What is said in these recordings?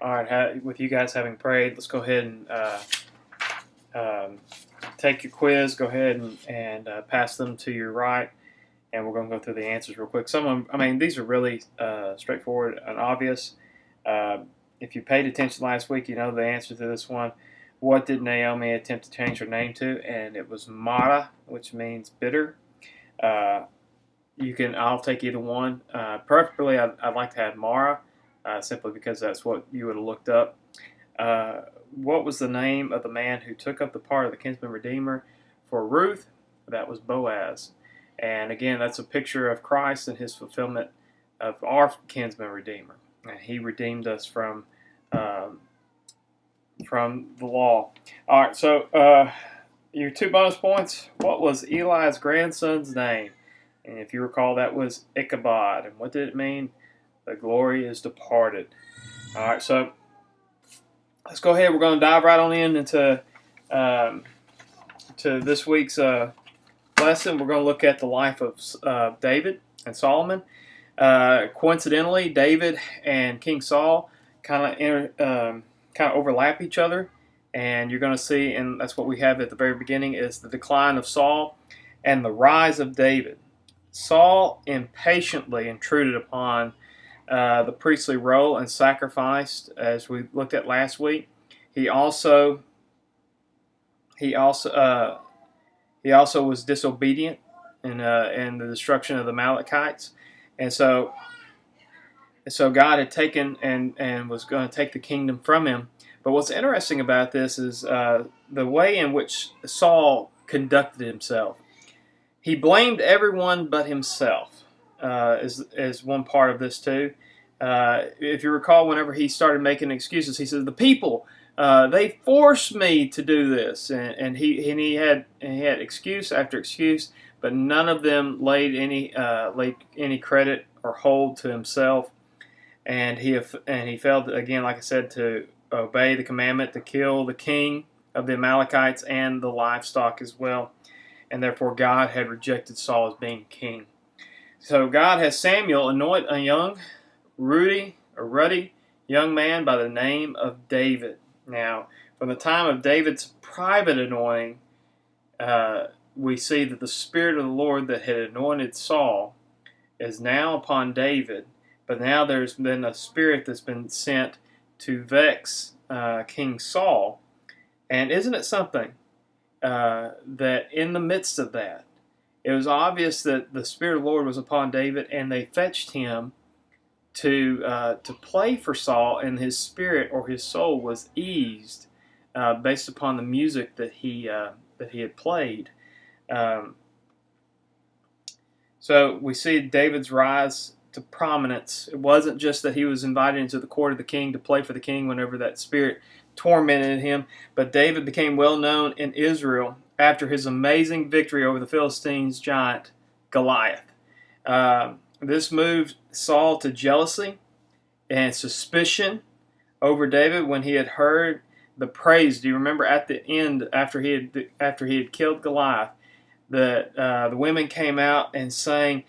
All right, with you guys having prayed, let's go ahead and um, take your quiz. Go ahead and pass them to your right, and we're going to go through the answers real quick. Some of them, these are really straightforward and obvious. Uh, if you paid attention last week, you know the answer to this one. What did Naomi attempt to change her name to? And it was Mara, which means bitter. Uh, I'll take either one. Preferably, I'd like to have Mara, simply because that's what you would have looked up. What was the name of the man who took up the part of the kinsman redeemer for Ruth? That was Boaz. And again, that's a picture of Christ and his fulfillment of our kinsman redeemer. And he redeemed us from the law. All right, so your 2 bonus points. What was Eli's grandson's name? And if you recall, that was Ichabod. And what did it mean? The glory is departed. All right, so let's go ahead. We're going to dive right on into to this week's lesson. We're going to look at the life of David and Solomon. Coincidentally, David and King Saul kind of overlap each other, and you're going to see, and that's what we have at the very beginning, is the decline of Saul and the rise of David. Saul impatiently intruded upon the priestly role and sacrificed, as we looked at last week. He also was disobedient in the destruction of the Amalekites, and so God had taken and was going to take the kingdom from him. But what's interesting about this is the way in which Saul conducted himself. He blamed everyone but himself, as one part of this too. If you recall, whenever he started making excuses, he said, "The people, they forced me to do this," and he had excuse after excuse, but none of them laid any credit or hold to himself. And he failed again, like I said, to obey the commandment to kill the king of the Amalekites and the livestock as well. And therefore God had rejected Saul as being king. So God has Samuel anoint a young, ruddy young man by the name of David. Now, from the time of David's private anointing, we see that the Spirit of the Lord that had anointed Saul is now upon David, but now there's been a spirit that's been sent to vex King Saul. And isn't it something that in the midst of that, it was obvious that the Spirit of the Lord was upon David, and they fetched him to play for Saul, and his spirit or his soul was eased based upon the music that he had played. So we see David's rise to prominence. It wasn't just that he was invited into the court of the king to play for the king whenever that spirit tormented him, but David became well known in Israel after his amazing victory over the Philistines' giant Goliath. This moved Saul to jealousy and suspicion over David when he had heard the praise. Do you remember at the end, after he had killed Goliath, that the women came out and sang,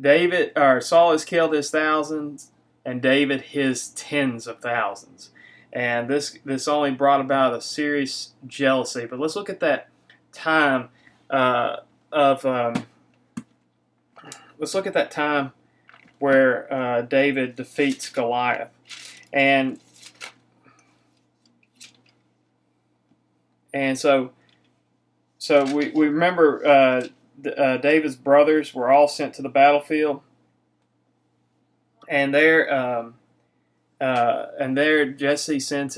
Saul has killed his thousands, and David his tens of thousands. And this only brought about a serious jealousy. But let's look at that time let's look at that time where David defeats Goliath. And so we remember David's brothers were all sent to the battlefield, and there Jesse sends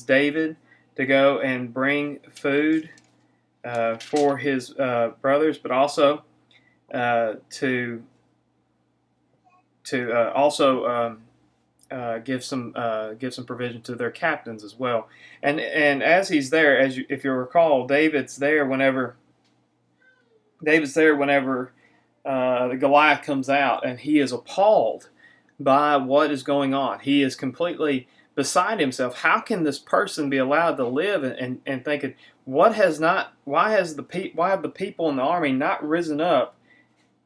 David to go and bring food for his brothers, but also to give some provision to their captains as well. And as he's there, if you recall, David's there whenever the Goliath comes out, and he is appalled by what is going on. He is completely beside himself. How can this person be allowed to live? And thinking, why have the people in the army not risen up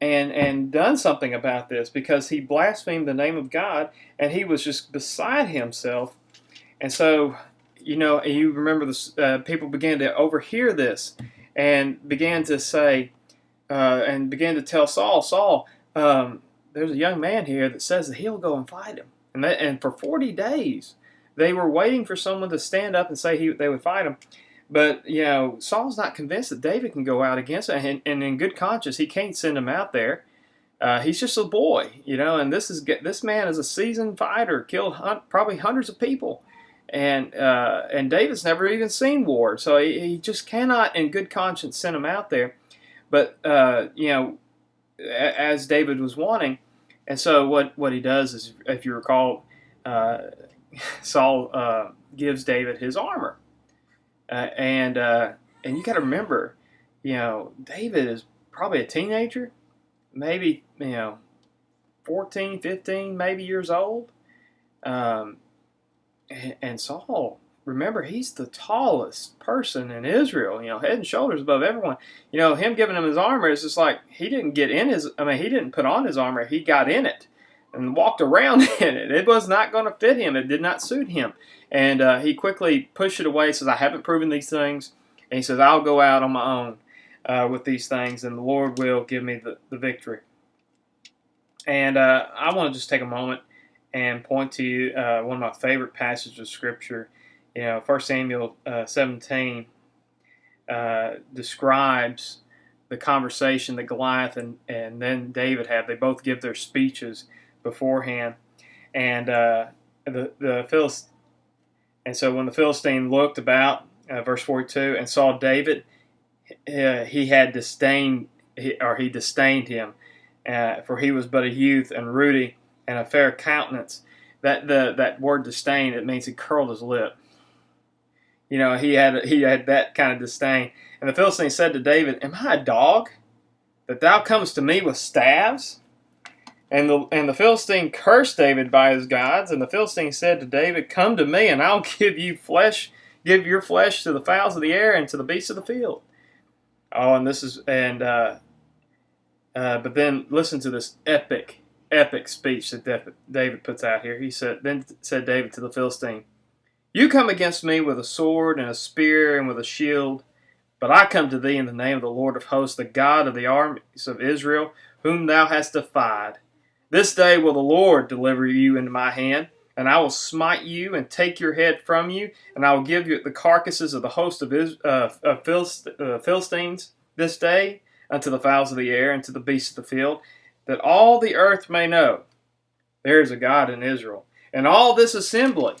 and done something about this, because he blasphemed the name of God, and he was just beside himself. And so, you remember this, people began to overhear this and began to say, and began to tell Saul, there's a young man here that says that he'll go and fight him. And for 40 days, they were waiting for someone to stand up and say they would fight him. But, Saul's not convinced that David can go out against it. And in good conscience, he can't send him out there. He's just a boy, and this man is a seasoned fighter, killed probably hundreds of people. And David's never even seen war. So he just cannot, in good conscience, send him out there. But, as David was wanting. And so what he does is, if you recall, Saul gives David his armor. And you got to remember, David is probably a teenager, maybe, 14, 15, maybe years old. And Saul, remember, he's the tallest person in Israel, head and shoulders above everyone. Him giving him his armor is just like, he didn't put on his armor, he got in it and walked around in it. It was not going to fit him. It did not suit him. And he quickly pushed it away, says, I haven't proven these things. And he says, I'll go out on my own with these things, and the Lord will give me the victory. And I want to just take a moment and point to you one of my favorite passages of Scripture. 1 Samuel 17 describes the conversation that Goliath and then David had. They both give their speeches beforehand. And the Philistine, and so when the Philistine looked about, verse 42, and saw David, he disdained him, for he was but a youth and ruddy and a fair countenance. That word disdain, it means he curled his lip. He had that kind of disdain. And the Philistine said to David, Am I a dog, that thou comest to me with staves? And the Philistine cursed David by his gods. And the Philistine said to David, Come to me, and I'll give your flesh to the fowls of the air and to the beasts of the field. Oh, but then listen to this epic speech that David puts out here. Then said David to the Philistine, You come against me with a sword and a spear and with a shield, but I come to thee in the name of the Lord of hosts, the God of the armies of Israel, whom thou hast defied. This day will the Lord deliver you into my hand, and I will smite you and take your head from you, and I will give you the carcasses of the host of Philistines this day unto the fowls of the air and to the beasts of the field, that all the earth may know there is a God in Israel. And all this assembly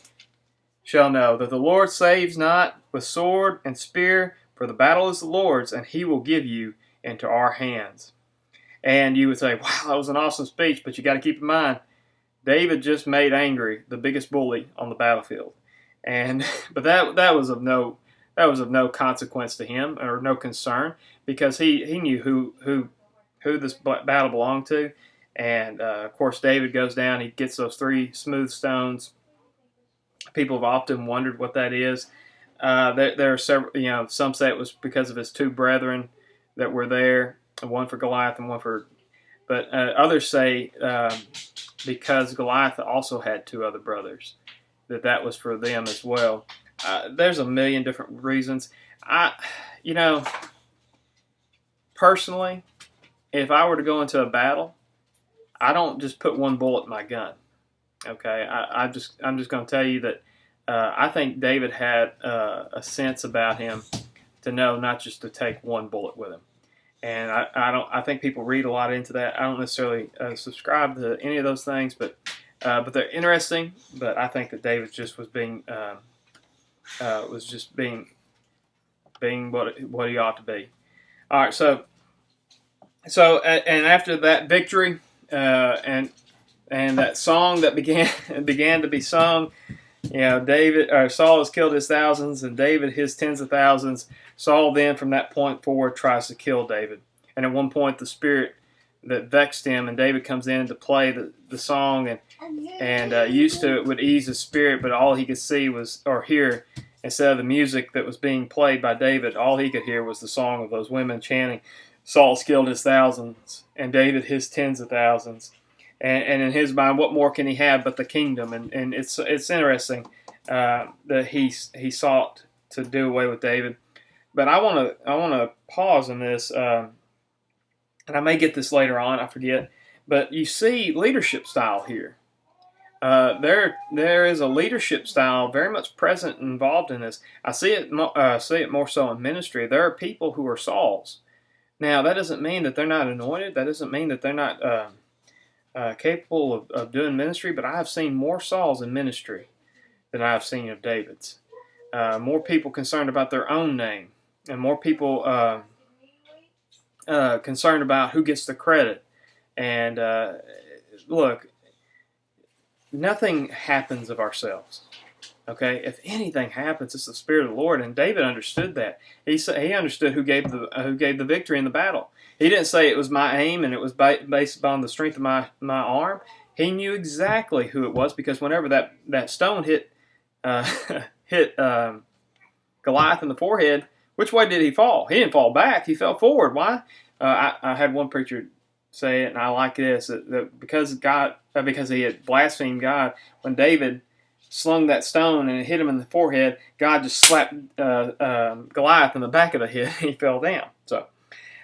shall know that the Lord saves not with sword and spear, for the battle is the Lord's, and he will give you into our hands. And you would say, wow, that was an awesome speech, but you got to keep in mind, David just made angry the biggest bully on the battlefield. But that was of no consequence to him, or no concern, because he knew who this battle belonged to. And of course, David goes down, he gets those 3 smooth stones. People have often wondered what that is. There are several, some say it was because of his 2 brethren that were there, one for Goliath and one for, but others say because Goliath also had 2 other brothers, that was for them as well. There's a million different reasons. Personally, if I were to go into a battle, I don't just put 1 bullet in my gun. Okay, I'm just going to tell you that I think David had a sense about him to know not just to take 1 bullet with him. And I think people read a lot into that. I don't necessarily subscribe to any of those things, but they're interesting. But I think that David just was being what he ought to be. All right, so and after that victory and that song that began to be sung, Saul has killed his thousands and David his tens of thousands. Saul then, from that point forward, tries to kill David. And at one point, the spirit that vexed him, and David comes in to play the song, and used to it would ease his spirit, but all he could see or hear, instead of the music that was being played by David, all he could hear was the song of those women chanting, Saul's killed his thousands, and David his tens of thousands. And in his mind, what more can he have but the kingdom? And it's interesting that he sought to do away with David. But I want to pause on this, and I may get this later on. I forget. But you see leadership style here. There is a leadership style very much present and involved in this. I see it more so in ministry. There are people who are Sauls. Now that doesn't mean that they're not anointed. That doesn't mean that they're not capable of doing ministry. But I have seen more Sauls in ministry than I have seen of David's. More people concerned about their own name, and more people concerned about who gets the credit. And look, nothing happens of ourselves. Okay, if anything happens, it's the Spirit of the Lord, and David understood that. He understood who gave the victory in the battle. He didn't say it was my aim and it was based upon the strength of my arm. He knew exactly who it was, because whenever that stone hit hit Goliath in the forehead, which way did he fall? He didn't fall back. He fell forward. Why? I had one preacher say it, and I like this, that because he had blasphemed God, when David slung that stone and it hit him in the forehead, God just slapped Goliath in the back of the head, and he fell down. So,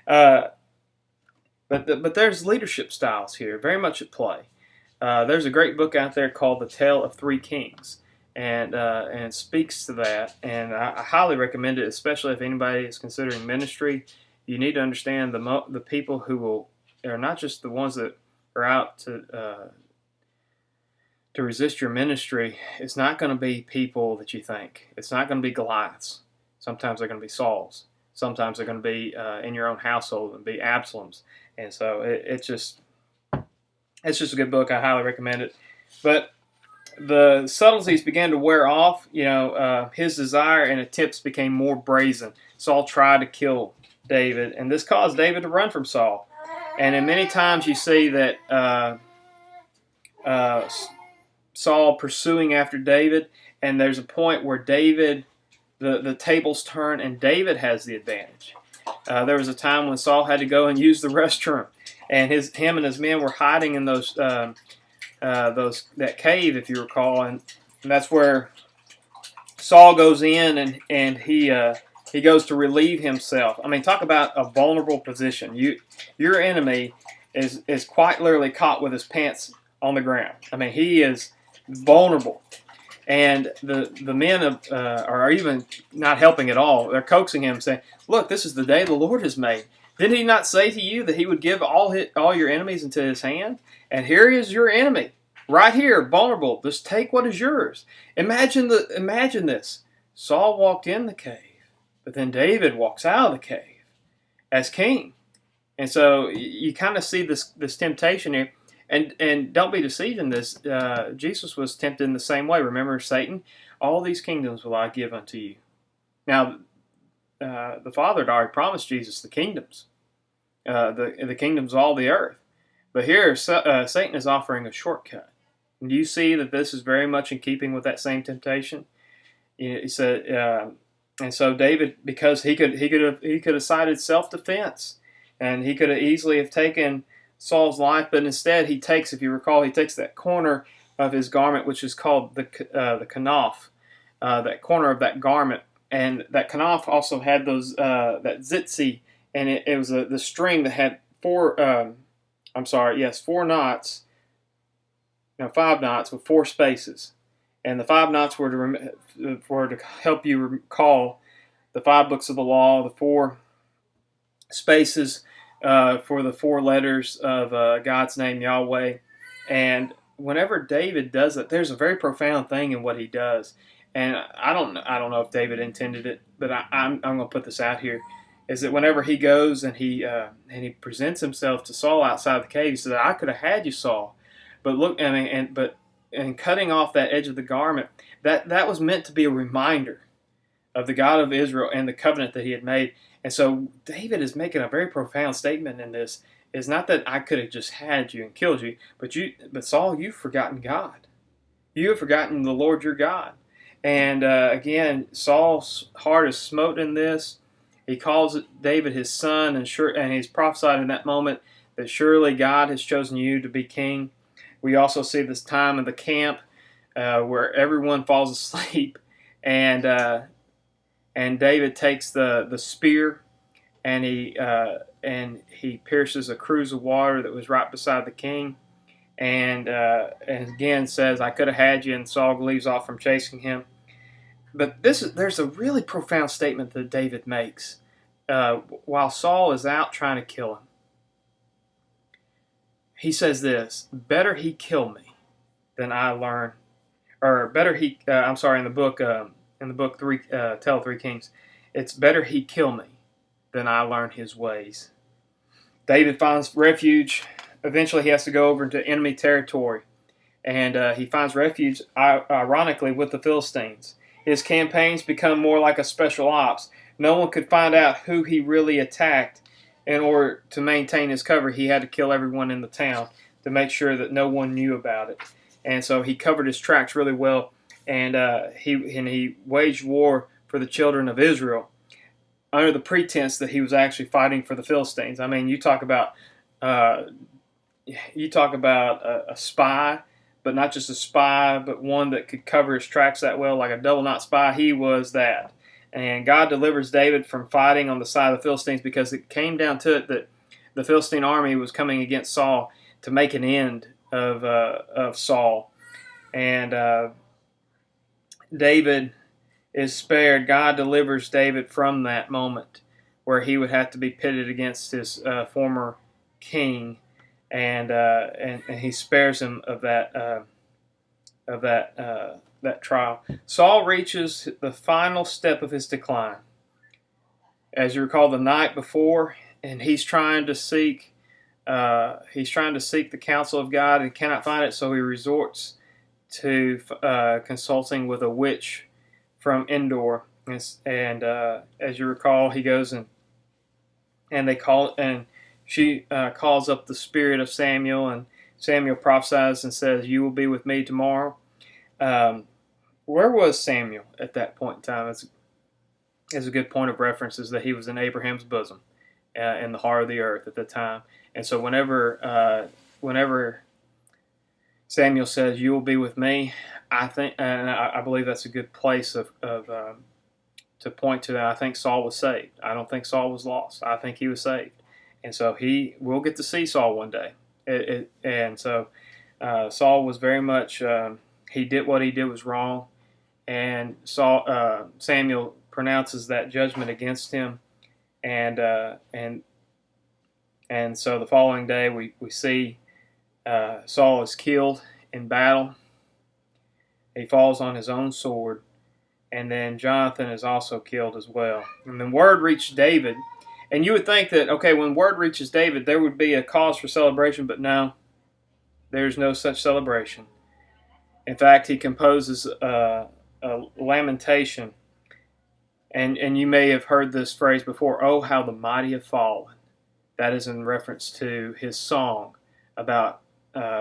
but there's leadership styles here, very much at play. There's a great book out there called The Tale of Three Kings, and it speaks to that, and I highly recommend it, especially if anybody is considering ministry. You need to understand the people who are not just the ones that are out to resist your ministry. It's not going to be people that you think. It's not going to be Goliaths. Sometimes they're going to be Sauls. Sometimes they're going to be in your own household and be Absaloms. And so it's just a good book. I highly recommend it. But the subtleties began to wear off. His desire and attempts became more brazen. Saul tried to kill David, and this caused David to run from Saul. And in many times you see that Saul pursuing after David, and there's a point where David, the tables turn, and David has the advantage. There was a time when Saul had to go and use the restroom, and him and his men were hiding in that cave, if you recall, and that's where Saul goes in and he goes to relieve himself. I mean, talk about a vulnerable position. Your enemy is quite literally caught with his pants on the ground. I mean, he is vulnerable. And the men are even not helping at all. They're coaxing him, saying, "Look, this is the day the Lord has made. Didn't he not say to you that he would give all your enemies into his hand? And here is your enemy, right here, vulnerable. Just take what is yours." Imagine this. Saul walked in the cave, but then David walks out of the cave as king. And so you kind of see this temptation here. And don't be deceived in this. Jesus was tempted in the same way. Remember Satan? All these kingdoms will I give unto you. Now, the Father had already promised Jesus the kingdoms. The kingdoms of all the earth. But here, Satan is offering a shortcut. And do you see that this is very much in keeping with that same temptation? He said, and so David, because he could have cited self-defense, and he could have easily have taken Saul's life, but instead he takes, if you recall, he takes that corner of his garment, which is called the kanaf, that corner of that garment, and that kanaf also had those that zitzi, and it was the string that had four knots, 5 knots with 4 spaces, and the 5 knots were to help you recall the 5 books of the law, the 4 spaces for the 4 letters of God's name, Yahweh. And whenever David does it, there's a very profound thing in what he does. And I don't know if David intended it, but I'm going to put this out here, is that whenever he goes and he presents himself to Saul outside the cave, he said, "I could have had you, Saul, but look, and cutting off that edge of the garment, that was meant to be a reminder of the God of Israel and the covenant that he had made." And so David is making a very profound statement in this. It's not that I could have just had you and killed you, but Saul, you've forgotten God. You have forgotten the Lord your God. And again, Saul's heart is smote in this, He calls David his son, and he's prophesied in that moment that surely God has chosen you to be king. We also see this time in the camp where everyone falls asleep, and David takes the spear, and he pierces a cruse of water that was right beside the king, and again says, "I could have had you," and Saul leaves off from chasing him. But there's a really profound statement that David makes while Saul is out trying to kill him. He says this: "Better he kill me than I learn," or better he. I'm sorry, in the book Tale of Three Kings, it's better he kill me than I learn his ways. David finds refuge. Eventually, he has to go over into enemy territory, and he finds refuge, ironically, with the Philistines. His campaigns become more like a special ops. No one could find out who he really attacked. In order to maintain his cover, he had to kill everyone in the town to make sure that no one knew about it. And so he covered his tracks really well, and he waged war for the children of Israel under the pretense that he was actually fighting for the Philistines. I mean, you talk about a spy, but not just a spy, but one that could cover his tracks that well, like a double knot spy. He was that. And God delivers David from fighting on the side of the Philistines, because it came down to it that the Philistine army was coming against Saul to make an end of Saul. And David is spared. God delivers David from that moment where he would have to be pitted against his former king, and he spares him of that trial. Saul reaches the final step of his decline. As you recall, the night before, and he's trying to seek the counsel of God and cannot find it, so he resorts to consulting with a witch from Endor. And as you recall, he goes and she calls up the spirit of Samuel, and Samuel prophesies and says, "You will be with me tomorrow." Where was Samuel at that point in time? It's a good point of reference, is that he was in Abraham's bosom, in the heart of the earth at the time. And so whenever Samuel says, "You will be with me," I believe that's a good place to point to that. I think Saul was saved. I don't think Saul was lost. I think he was saved, and so we'll get to see Saul one day. Saul was very much. He did what he did was wrong, and Samuel pronounces that judgment against him, and so the following day we see Saul is killed in battle. He falls on his own sword, and then Jonathan is also killed as well. And then word reached David, and you would think that, okay, when word reaches David, there would be a cause for celebration, but no, there's no such celebration. In fact, he composes a lamentation, and you may have heard this phrase before, "Oh, how the mighty have fallen." That is in reference to his song about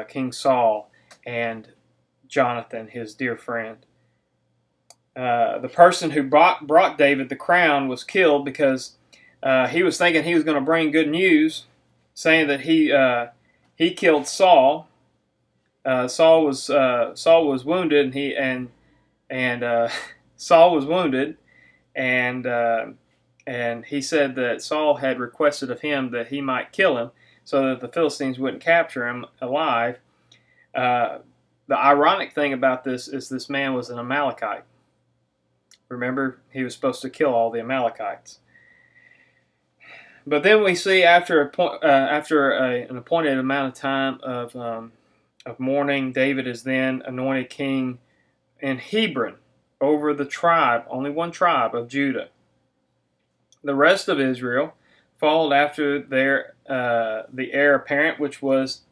King Saul and Jonathan, his dear friend. The person who brought David the crown was killed because he was thinking he was going to bring good news, saying that he killed Saul. Saul was wounded, and Saul was wounded, and he said that Saul had requested of him that he might kill him, so that the Philistines wouldn't capture him alive. The ironic thing about this is this man was an Amalekite. Remember, he was supposed to kill all the Amalekites. But then we see after an appointed amount of time of mourning, David is then anointed king in Hebron over the tribe, only one tribe of Judah. The rest of Israel followed after the heir apparent, which was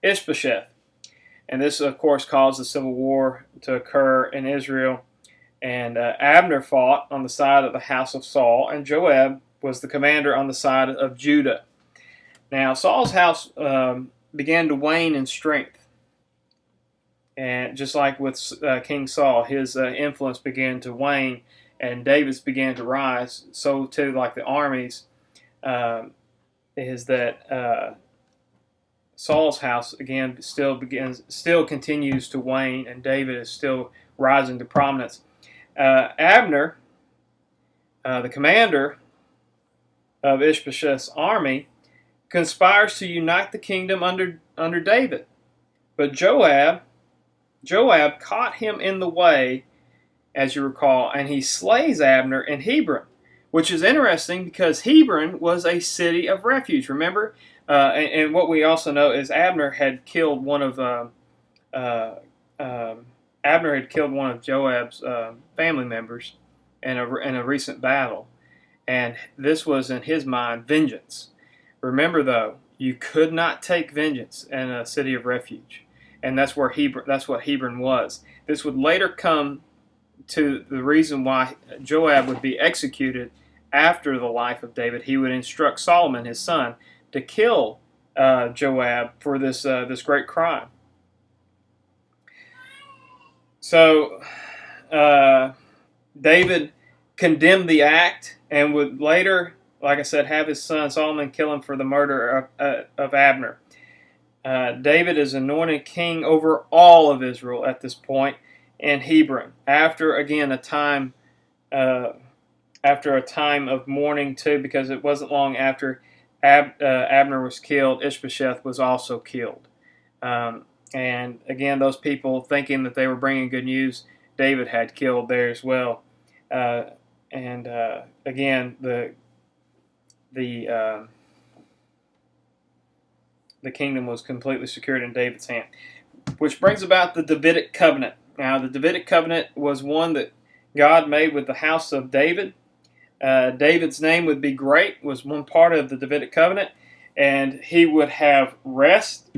Ishbosheth. And this, of course, caused the civil war to occur in Israel. And Abner fought on the side of the house of Saul, and Joab was the commander on the side of Judah. Now, Saul's house began to wane in strength. And just like with King Saul, his influence began to wane, and David's began to rise. So too, like the armies, is that Saul's house again still continues to wane, and David is still rising to prominence. Abner, the commander of Ishbosheth's army, conspires to unite the kingdom under David, but Joab caught him in the way, as you recall, and he slays Abner in Hebron, which is interesting because Hebron was a city of refuge. Remember, and what we also know is Abner had killed one of Joab's family members in a recent battle, and this was in his mind vengeance. Remember, though, you could not take vengeance in a city of refuge, and that's what Hebron was. This would later come to the reason why Joab would be executed after the life of David. He would instruct Solomon, his son, to kill Joab for this great crime. So David condemned the act and would later, like I said, have his son Solomon kill him for the murder of Abner. David is anointed king over all of Israel at this point in Hebron, after again a time of mourning too, because it wasn't long after Abner was killed, Ishbosheth was also killed. And again, those people thinking that they were bringing good news, David had killed there as well. And again, the kingdom was completely secured in David's hand, which brings about the Davidic covenant. Now, the Davidic covenant was one that God made with the house of David. David's name would be great, was one part of the Davidic covenant, and he would have rest.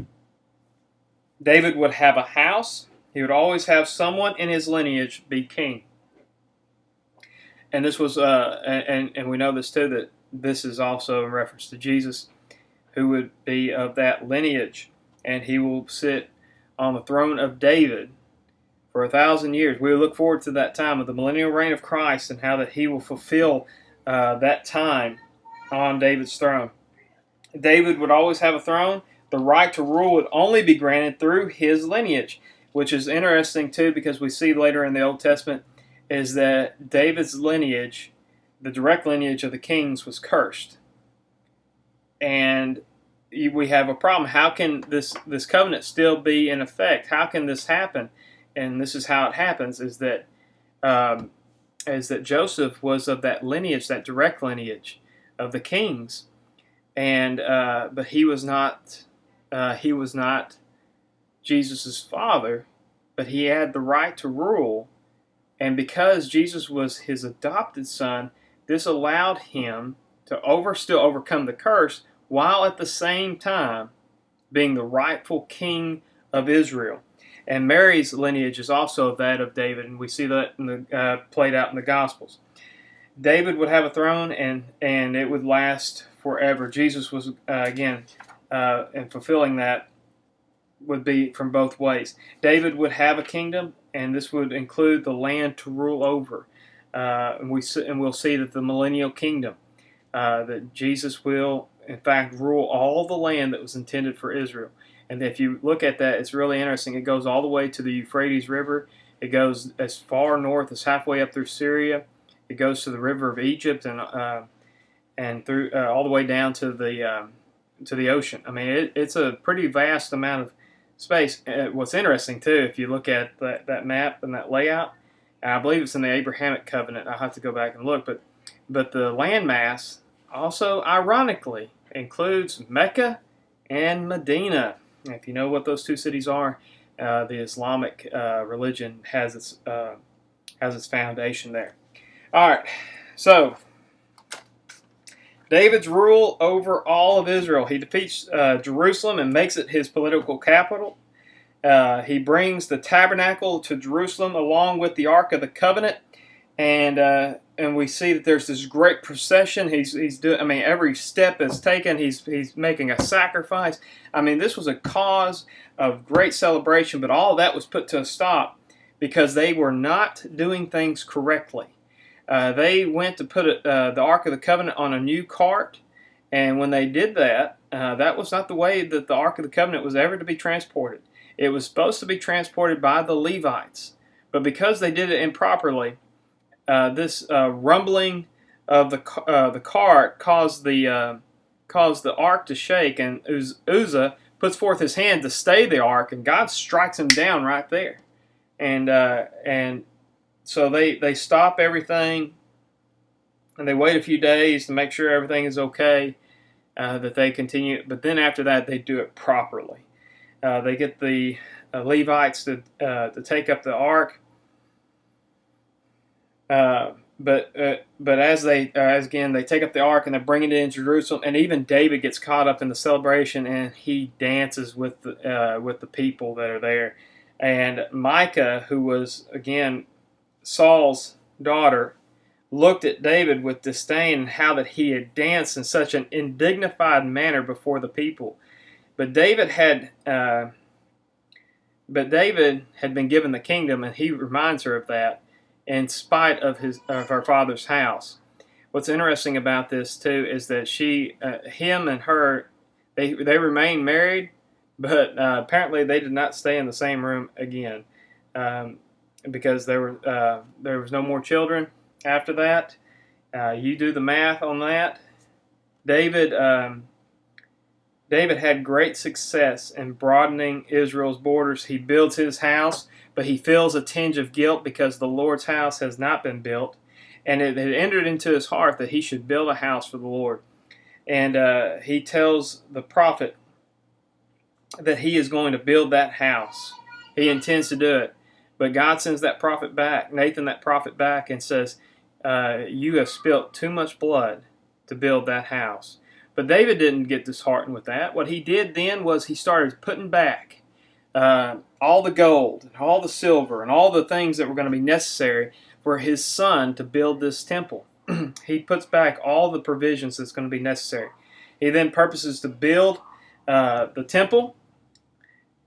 David would have a house. He would always have someone in his lineage be king. And this was, and we know this too, that this is also in reference to Jesus, who would be of that lineage, and he will sit on the throne of David for 1,000 years. We look forward to that time of the millennial reign of Christ and how that he will fulfill that time on David's throne. David would always have a throne. The right to rule would only be granted through his lineage, which is interesting too, because we see later in the Old Testament is that David's lineage, the direct lineage of the kings, was cursed. And we have a problem. How can this covenant still be in effect? How can this happen? And this is how it happens: is that Joseph was of that lineage, that direct lineage of the kings, and but he was not Jesus' father, but he had the right to rule, and because Jesus was his adopted son, this allowed him to still overcome the curse, while at the same time being the rightful king of Israel. And Mary's lineage is also that of David, and we see that played out in the Gospels. David would have a throne, and it would last forever. Jesus was, again, and fulfilling that would be from both ways. David would have a kingdom, and this would include the land to rule over. And we'll see that the millennial kingdom, that Jesus will, in fact, rule all the land that was intended for Israel. And if you look at that, it's really interesting. It goes all the way to the Euphrates River. It goes as far north as halfway up through Syria. It goes to the river of Egypt and through all the way down to the ocean. I mean, it's a pretty vast amount of space. What's interesting too, if you look at that map and that layout, and I believe it's in the Abrahamic covenant. I'll have to go back and look, but the landmass also, ironically, includes Mecca and Medina. If you know what those two cities are, the Islamic religion has its foundation there. All right, so David's rule over all of Israel. He defeats Jerusalem and makes it his political capital. He brings the tabernacle to Jerusalem along with the Ark of the Covenant, and we see that there's this great procession. He's doing. I mean, every step is taken. He's making a sacrifice. I mean, this was a cause of great celebration, but all of that was put to a stop because they were not doing things correctly. they went to put the Ark of the Covenant on a new cart, and when they did that, that was not the way that the Ark of the Covenant was ever to be transported. It was supposed to be transported by the Levites, but because they did it improperly, this rumbling of the cart caused the ark to shake, and Uzzah puts forth his hand to stay the ark, and God strikes him down right there, and so they stop everything, and they wait a few days to make sure everything is okay, that they continue. But then after that, they do it properly. They get the Levites to take up the ark. But as again they take up the ark and they bring it into Jerusalem, and even David gets caught up in the celebration, and he dances with the people that are there. And Micah, who was again Saul's daughter, looked at David with disdain, and how that he had danced in such an indignified manner before the people. But David had been given the kingdom, and he reminds her of that, in spite of her father's house. What's interesting about this too is that him and her, they remained married, but apparently they did not stay in the same room again, because there was no more children after that. You do the math on that. David had great success in broadening Israel's borders. He builds his house, but he feels a tinge of guilt because the Lord's house has not been built. And it had entered into his heart that he should build a house for the Lord. And he tells the prophet that he is going to build that house. He intends to do it. But God sends that prophet back, Nathan, that prophet back, and says, you have spilt too much blood to build that house. But David didn't get disheartened with that. What he did then was he started putting back all the gold and all the silver and all the things that were going to be necessary for his son to build this temple. He puts back all the provisions that's going to be necessary. He then purposes to build the temple.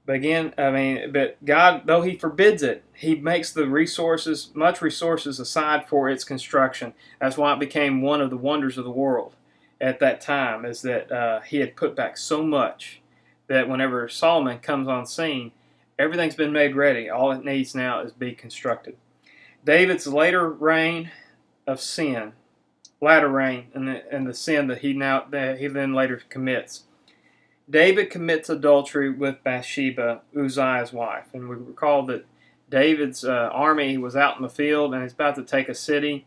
But again, but God, though he forbids it, he makes much resources aside for its construction. That's why it became one of the wonders of the world at that time, is that he had put back so much that whenever Solomon comes on scene, everything's been made ready. All it needs now is be constructed. David's latter reign and the sin that he then later commits. David commits adultery with Bathsheba, Uzziah's wife. And we recall that David's army was out in the field and he's about to take a city.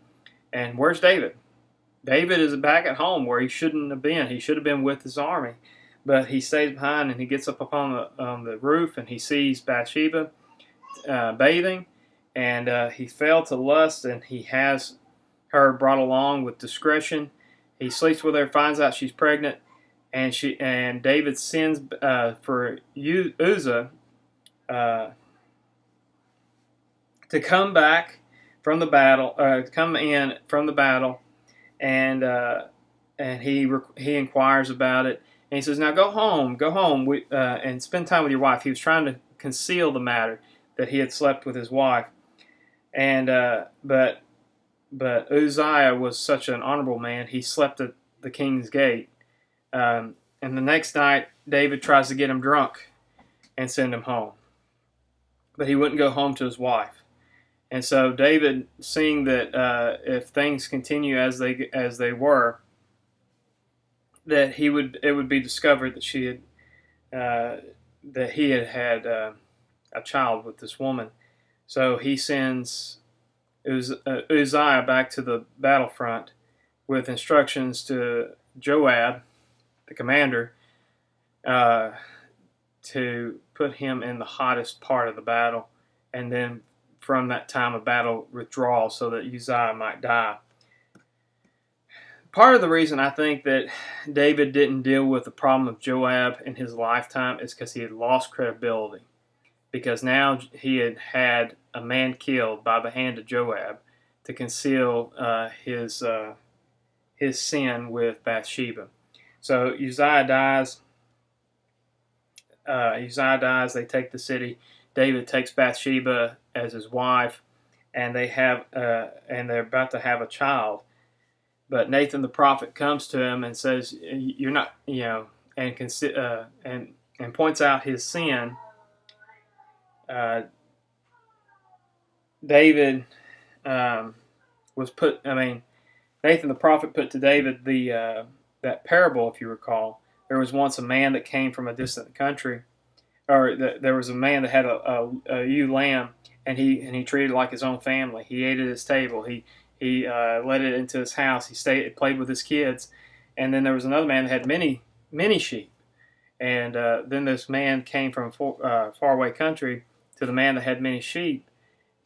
And where's David? David is back at home where he shouldn't have been. He should have been with his army. But he stays behind, and he gets up upon the roof, and he sees Bathsheba bathing. And he fell to lust, and he has her brought along with discretion. He sleeps with her, finds out she's pregnant. And David sends for Uzzah to come back from the battle, and he inquires about it, and he says, "Now go home, and spend time with your wife." He was trying to conceal the matter that he had slept with his wife, and but Uzziah was such an honorable man; he slept at the king's gate. And the next night, David tries to get him drunk and send him home. But he wouldn't go home to his wife. And so David, seeing that if things continue as they were, that it would be discovered that that he had a child with this woman. So he sends Uzziah back to the battlefront with instructions to Joab, the commander, to put him in the hottest part of the battle, and then from that time of battle withdraw so that Uzziah might die. Part of the reason I think that David didn't deal with the problem of Joab in his lifetime is because he had lost credibility. Because now he had a man killed by the hand of Joab to conceal his sin with Bathsheba. So Uzziah dies. They take the city. David takes Bathsheba as his wife, and they're about to have a child. But Nathan the prophet comes to him and says, "You're not, and and points out his sin." Uh, David was put. I mean, Nathan the prophet put to David that parable, if you recall. There was once a man that came from a distant country, or there was a man that had a ewe lamb, and he treated it like his own family. He ate at his table. He let it into his house. He played with his kids, and then there was another man that had many sheep. And then this man came from a faraway country to the man that had many sheep,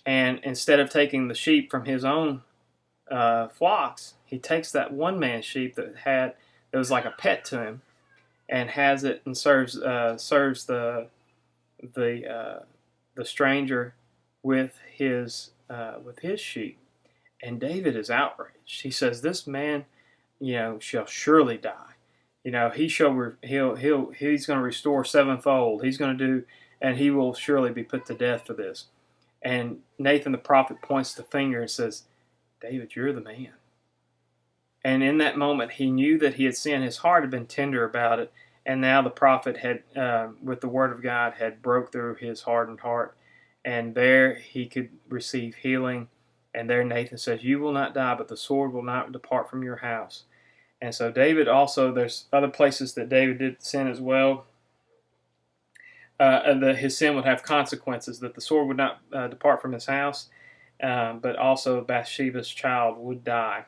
and instead of taking the sheep from his own flocks, he takes that one man's sheep that was like a pet to him, and has it and serves the stranger with his sheep. And David is outraged. He says, "This man, shall surely die. He's going to restore sevenfold. He's going to do, and he will surely be put to death for this." And Nathan the prophet points the finger and says, "David, you're the man." And in that moment, he knew that he had sinned. His heart had been tender about it, and now the prophet had, with the word of God, had broke through his hardened heart, and there he could receive healing. And there Nathan says, "You will not die, but the sword will not depart from your house." And so David also, there's other places that David did sin as well. That his sin would have consequences, that the sword would not depart from his house, but also Bathsheba's child would die.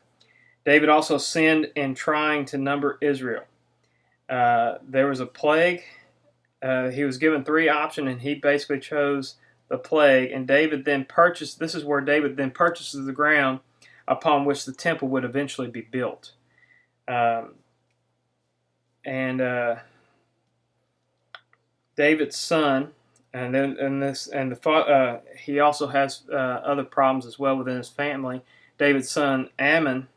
David also sinned in trying to number Israel. There was a plague. He was given 3 options, and he basically chose the plague. And David then purchased, this is where David then purchases the ground upon which the temple would eventually be built. David's son, he also has other problems as well within his family. David's son Ammon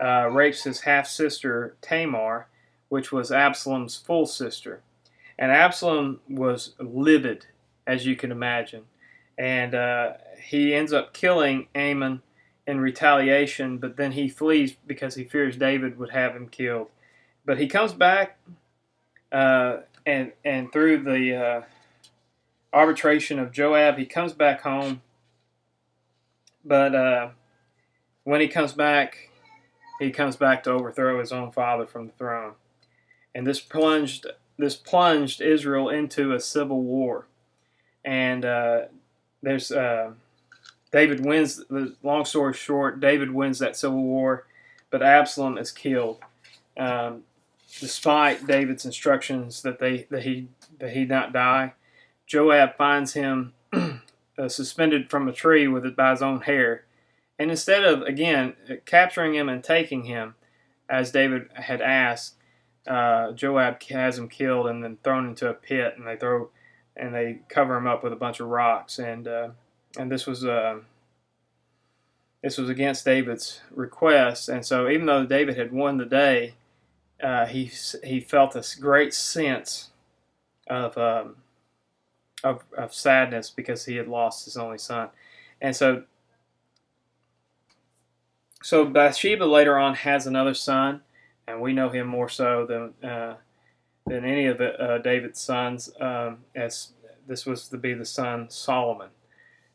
rapes his half sister Tamar, which was Absalom's full sister, and Absalom was livid, as you can imagine, and he ends up killing Ammon in retaliation. But then he flees because he fears David would have him killed. But he comes back. And through the arbitration of Joab, he comes back home. But when he comes back to overthrow his own father from the throne. And this plunged Israel into a civil war. And David wins. Long story short, David wins that civil war, but Absalom is killed. Despite David's instructions that he not die, Joab finds him suspended from a tree by his own hair, and instead of again capturing him and taking him, as David had asked, Joab has him killed and then thrown into a pit, and they cover him up with a bunch of rocks, and this was against David's request, and so even though David had won the day. He felt this great sense of sadness because he had lost his only son, and so Bathsheba later on has another son, and we know him more so than any of David's sons, as this was to be the son Solomon.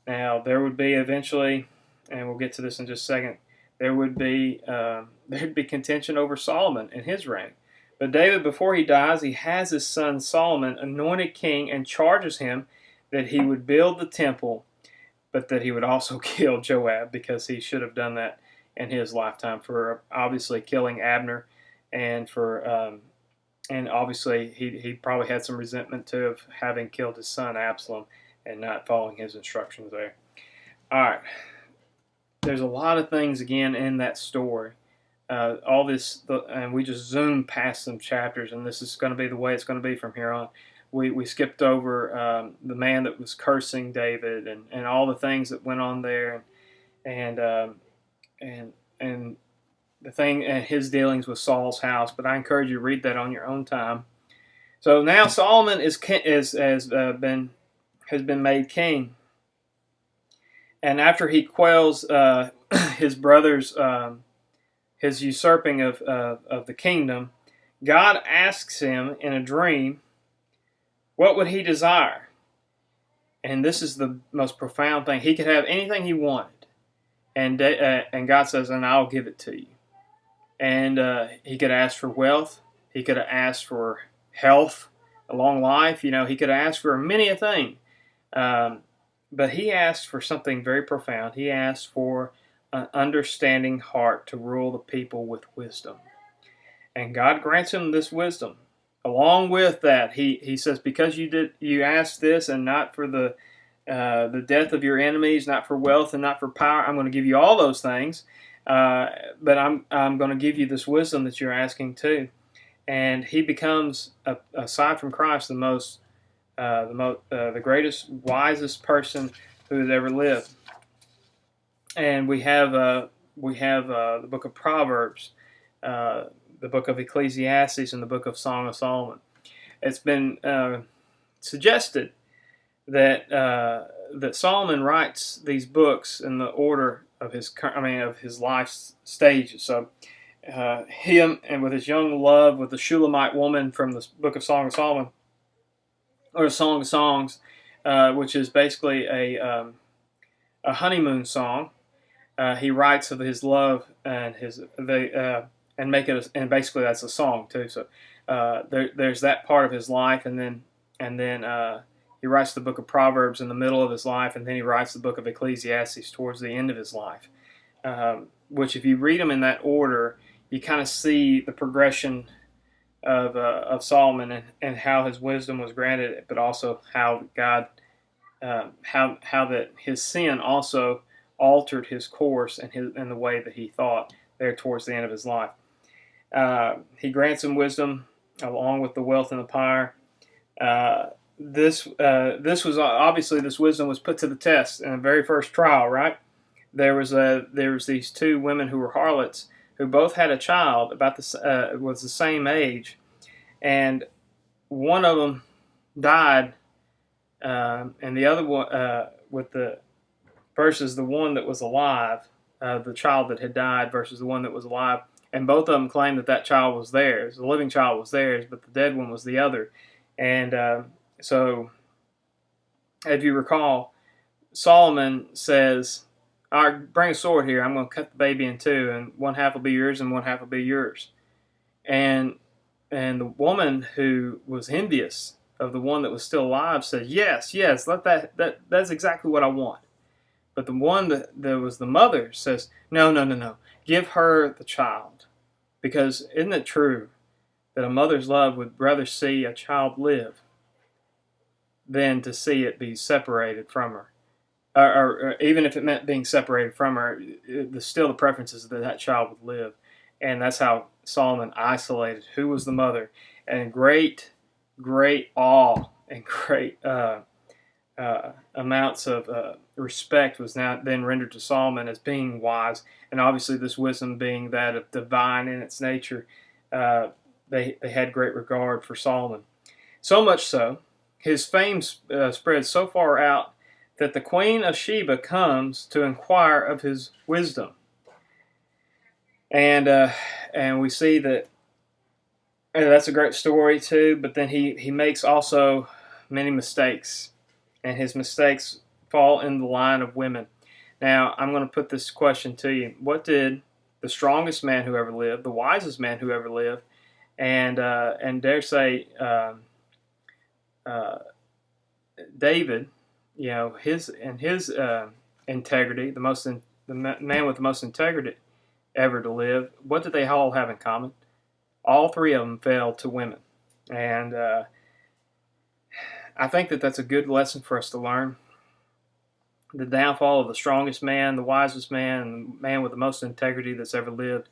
Now there would be eventually, and we'll get to this in just a second. There'd be contention over Solomon and his reign. But David, before he dies, he has his son Solomon anointed king and charges him that he would build the temple, but that he would also kill Joab because he should have done that in his lifetime for obviously killing Abner, and and obviously he probably had some resentment too of having killed his son Absalom and not following his instructions there. All right. There's a lot of things again in that story. And we just zoomed past some chapters, and this is going to be the way it's going to be from here on. We skipped over the man that was cursing David and all the things that went on there, and the thing and his dealings with Saul's house. But I encourage you to read that on your own time. So now Solomon has been made king. And after he quells his brother's his usurping of the kingdom, God asks him in a dream, what would he desire? And this is the most profound thing. He could have anything he wanted, and God says, "And I'll give it to you." And he could ask for wealth. He could have asked for health, a long life. He could have asked for many a thing. But he asked for something very profound. He asked for an understanding heart to rule the people with wisdom. And God grants him this wisdom. Along with that, he says, because you asked this and not for the death of your enemies, not for wealth and not for power, I'm going to give you all those things. But I'm going to give you this wisdom that you're asking too. And he becomes, aside from Christ, the greatest, wisest person who has ever lived. And we have the book of Proverbs, the book of Ecclesiastes, and the book of Song of Solomon. It's been suggested that Solomon writes these books in the order of his life stages. So him, and with his young love with the Shulamite woman from the book of Song of Solomon, or Song of Songs, which is basically a honeymoon song. He writes of his love and and basically that's a song too. So there's that part of his life, and then he writes the book of Proverbs in the middle of his life, and then he writes the book of Ecclesiastes towards the end of his life. Which, if you read them in that order, you kind of see the progression of Solomon and how his wisdom was granted, but also how God, how that his sin also altered his course and the way that he thought there towards the end of his life. He grants him wisdom along with the wealth and the power. This was obviously, this wisdom was put to the test in the very first trial, right? There was these two women who were harlots who both had a child about was the same age, and one of them died, and the other one versus the one that was alive, the child that had died versus the one that was alive, and both of them claimed that child was theirs. The living child was theirs, but the dead one was the other. And so, if you recall, Solomon says, "All right, bring a sword here. I'm going to cut the baby in two, and one half will be yours, and one half will be yours." And the woman who was envious of the one that was still alive said, "Yes, let that's exactly what I want." But the one that was the mother says, "No. Give her the child, because isn't it true that a mother's love would rather see a child live than to see it be separated from her?" Or even if it meant being separated from her, still the preference is that child would live. And that's how Solomon isolated who was the mother. And great awe and great amounts of respect was now then rendered to Solomon as being wise. And obviously this wisdom being that of divine in its nature, they had great regard for Solomon. So much so, his fame spread so far out that the Queen of Sheba comes to inquire of his wisdom. And we see that, and that's a great story too, but then he makes also many mistakes, and his mistakes fall in the line of women. Now, I'm going to put this question to you. What did the strongest man who ever lived, the wisest man who ever lived, and dare say David, his integrity, the man with the most integrity ever to live, what did they all have in common? All three of them fell to women. And I think that's a good lesson for us to learn. The downfall of the strongest man, the wisest man, and the man with the most integrity that's ever lived,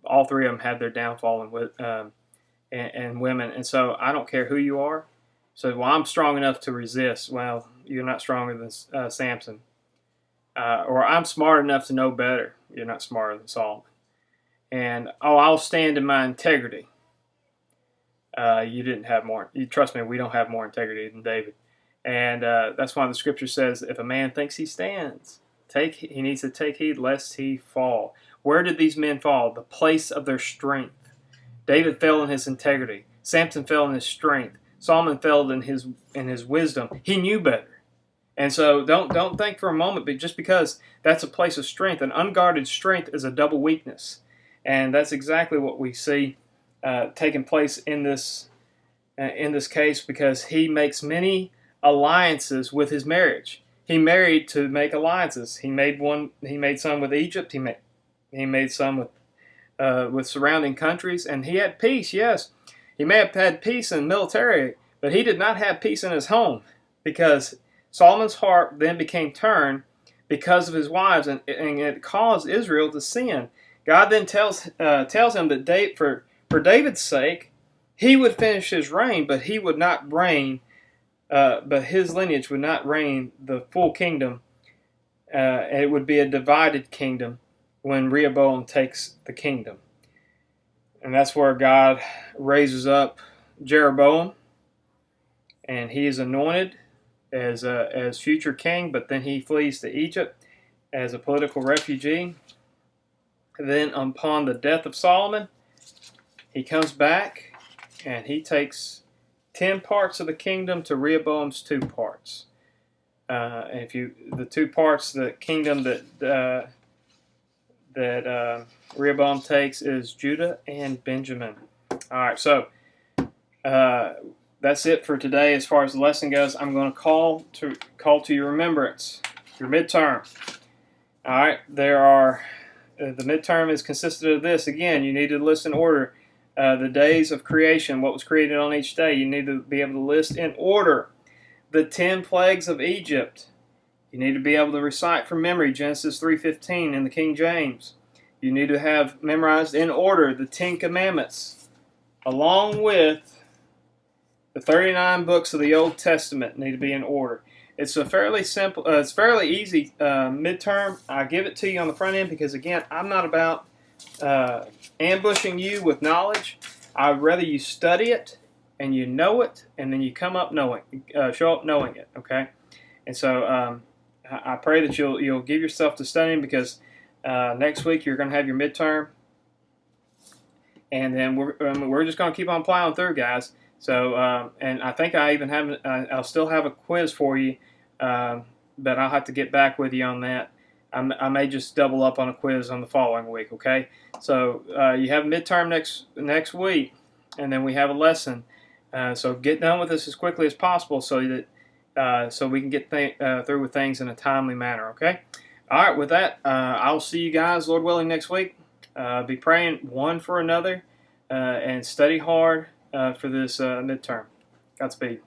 all three of them had their downfall in women. And so I don't care who you are. So, well, I'm strong enough to resist. Well, you're not stronger than Samson. Or I'm smart enough to know better. You're not smarter than Solomon. And, I'll stand in my integrity. You didn't have more. Trust me, we don't have more integrity than David. And that's why the scripture says, if a man thinks he stands, He needs to take heed lest he fall. Where did these men fall? The place of their strength. David fell in his integrity. Samson fell in his strength. Solomon fell in his wisdom. He knew better. And so don't think for a moment, but just because that's a place of strength, an unguarded strength is a double weakness. And that's exactly what we see taking place in this case, because he makes many alliances with his marriage. He married to make alliances. He made some with Egypt. He made some with surrounding countries, and he had peace. Yes, he may have had peace in military, but he did not have peace in his home, because Solomon's heart then became turned because of his wives, and it caused Israel to sin. God then tells him that for David's sake, he would finish his reign, but he would not reign. But his lineage would not reign the full kingdom. It would be a divided kingdom when Rehoboam takes the kingdom. And that's where God raises up Jeroboam, and he is anointed as future king, but then he flees to Egypt as a political refugee. Then upon the death of Solomon, he comes back and he takes 10 parts of the kingdom to Rehoboam's 2 parts. And the 2 parts, the kingdom that Rehoboam takes is Judah and Benjamin. All right, so that's it for today as far as the lesson goes. I'm going to call to your remembrance your midterm. All right, the midterm is consisted of this. Again, you need to list in order the days of creation, what was created on each day. You need to be able to list in order the 10 plagues of Egypt. You need to be able to recite from memory Genesis 3:15 in the King James. You need to have memorized in order the 10 Commandments, along with the 39 books of the Old Testament need to be in order. It's a fairly simple, it's fairly easy midterm. I give it to you on the front end because, again, I'm not about ambushing you with knowledge. I'd rather you study it and you know it, and then you come up show up knowing it. Okay, and so I pray that you'll give yourself to studying, because next week you're going to have your midterm, and then we're just going to keep on plowing through, guys. So and I think I'll still have a quiz for you, but I'll have to get back with you on that. I may just double up on a quiz on the following week, okay? So you have a midterm next week, and then we have a lesson. So get done with this as quickly as possible so that so we can get through with things in a timely manner, okay? All right, with that, I'll see you guys, Lord willing, next week. Be praying one for another and study hard for this midterm. Godspeed.